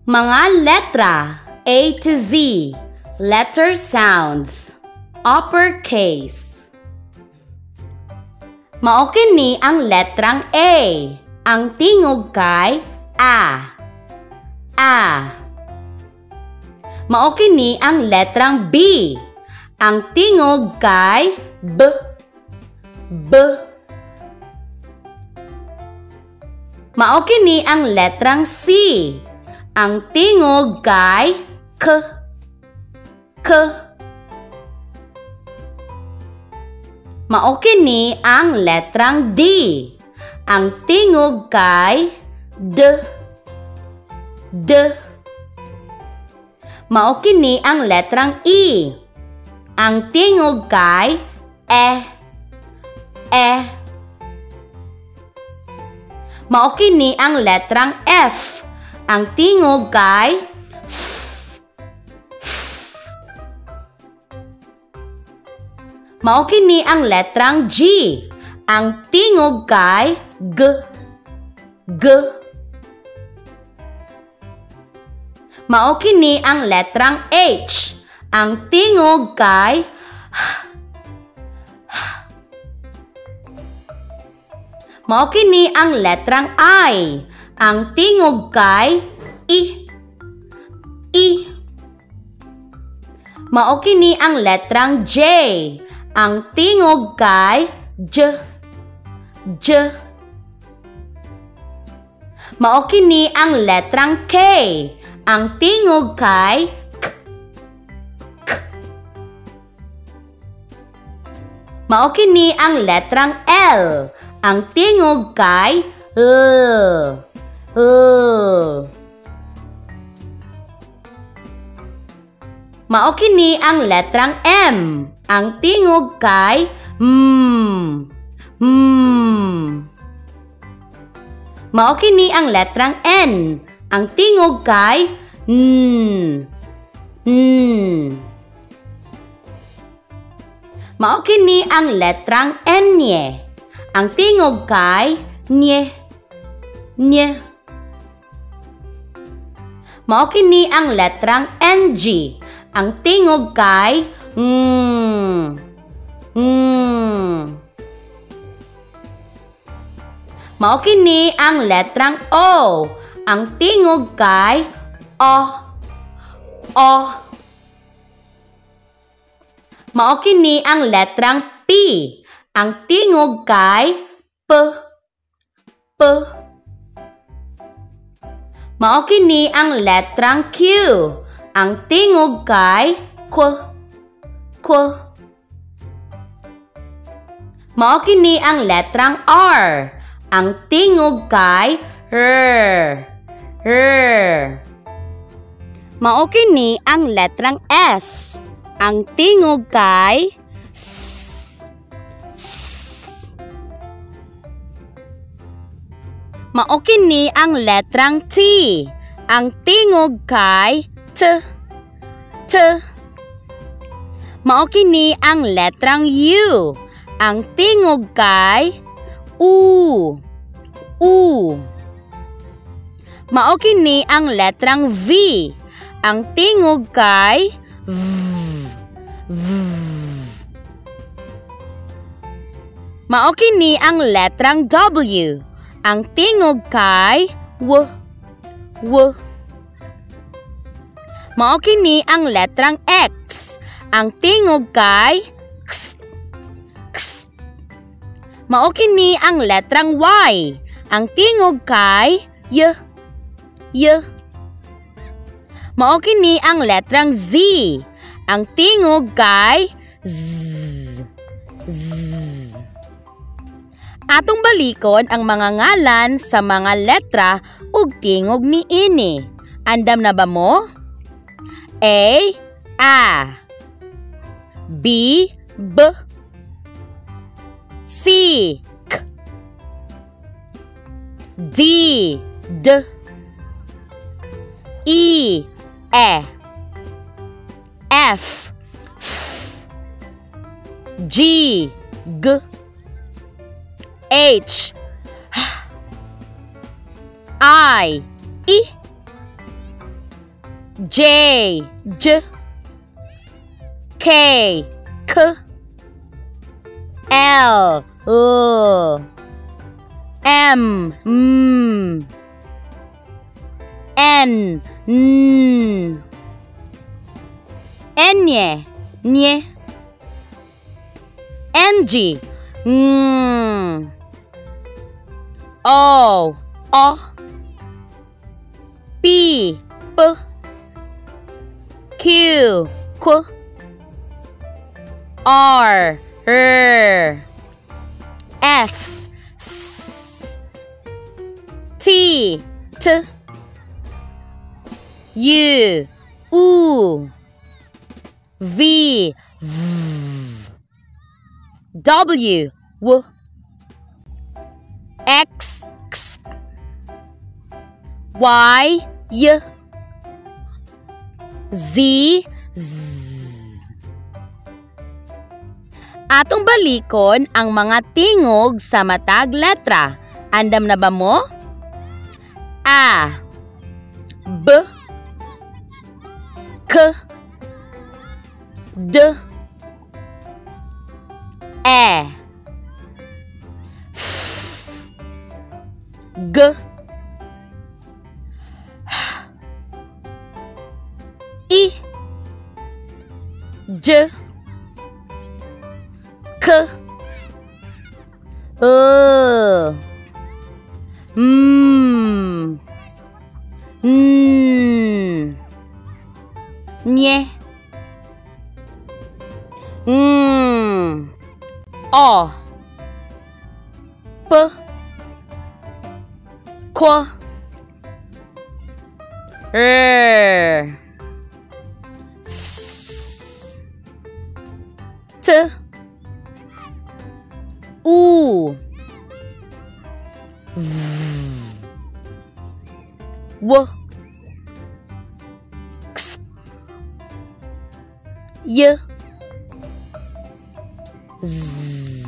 Mga letra A to Z. Letter sounds. Uppercase. Mao kini ang letrang A. Ang tingog kay A. Mao kini ang letrang B. Ang tingog kay B. Mao kini ang letrang C. Ang tingog kay K. Mao kini ang letrang D. Ang tingog kay D. Mao kini ang letrang E. Ang tingog kay E. Mao kini ang letrang F. Ang tingog kay F. Mao kini ang letrang G. Ang tingog kay G. Mao kini ang letrang H. Ang tingog kay Mao kini ang letrang I. Ang tingog kay I. Mao kini ang letrang J. Ang tingog kay J. Mao kini ang letrang K. Ang tingog kay K. Mao kini ang letrang L. Ang tingog kay L. Mao kini ang letrang M. Ang tingog kay M. Mao kini ang letrang N. Ang tingog kay N. Mao kini ang letrang N. Ang tingog kay Nye. Mao kini ang letrang NG. Ang tingog kay Mao kini ang letrang O. Ang tingog kay O. Mao kini ang letrang P. Ang tingog kay P. Mao kini ang letrang Q. Ang tingog kay Q. Mao kini ang letrang R. Ang tingog kay R. Mao kini ang letrang S. Ang tingog kay S. Mao kini ang letrang T. Ang tingog kay T. Mao kini ang letrang U. Ang tingog kay U. Mao kini ang letrang V. Ang tingog kay V. Mao kini ang letrang W. Ang tingog kay W. Mao kini ang letrang X. Ang tingog kay X. Mao kini ang letrang Y. Ang tingog kay Y. Mao kini ang letrang Z. Ang tingog kay Z. Atong balikon ang mga ngalan sa mga letra ug tingog niini. Andam na ba mo? A. B. C. K. D. E. F. G. H. I. J, J, K, K, L, M, N, N, N, NG, O, P, P, Q, Q, R, S, T, T, U, V, W, X, Y, Z, Atong balikon ang mga tingog sa matag letra. Andam na ba mo? A, B, K, D, E, F, G, I, J, K, Nye, O, P, Q, R, S, T, U, V, W, X, Y, Z.